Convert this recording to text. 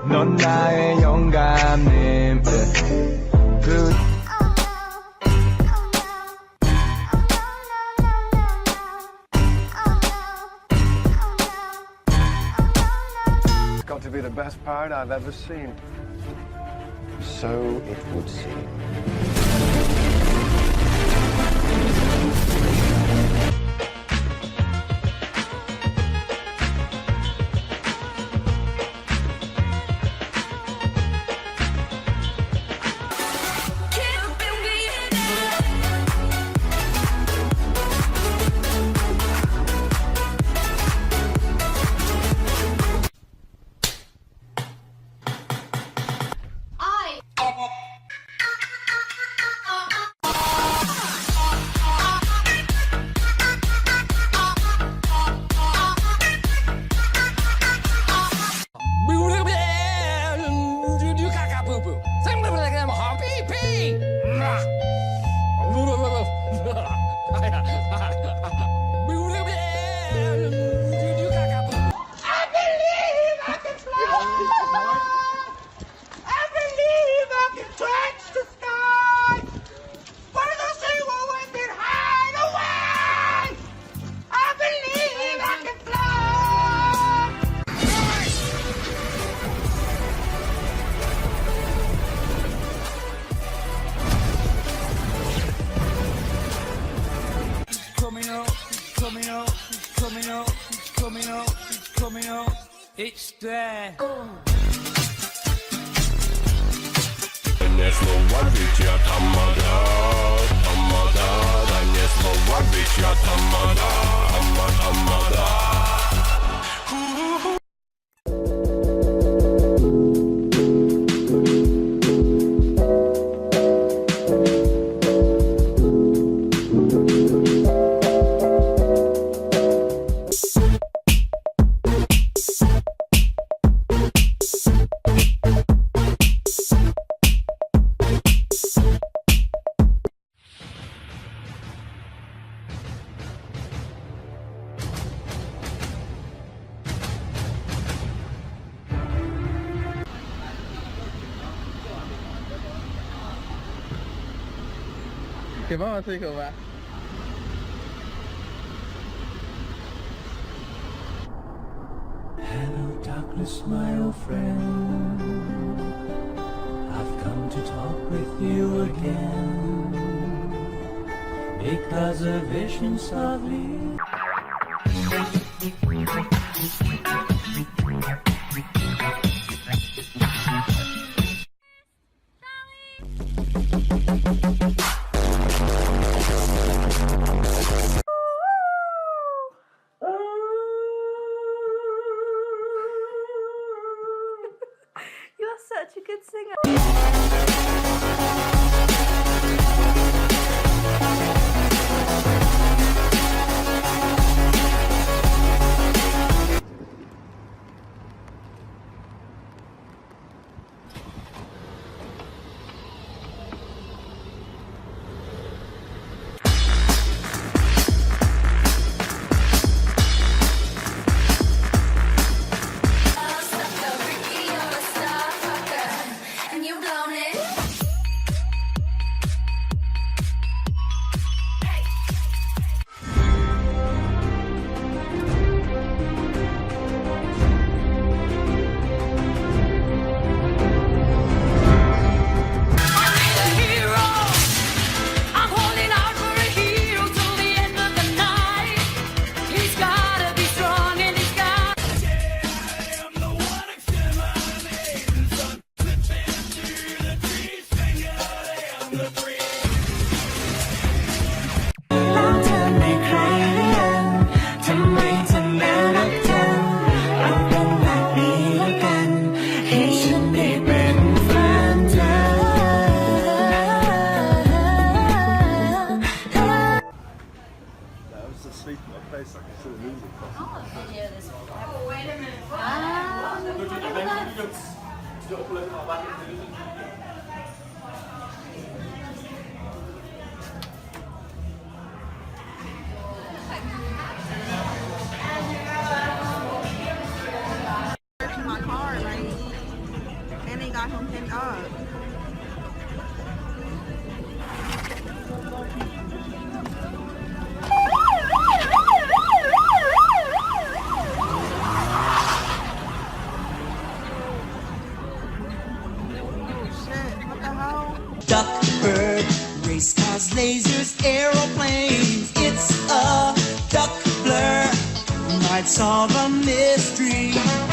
넌 나의 영감님. It's got to be the best parade I've ever seen. So it would seem. It's there. Nie słowa życia tamada, tamada. Nie słowa życia tamada, tamada.给妈妈吃一口吧。Hello, darkness, my old friend. I've come to talk with you again because a vision softly. You're such a good singer. Sleep in my face like I saw the music. Oh, video this one. Oh, wait a minute. a mystery.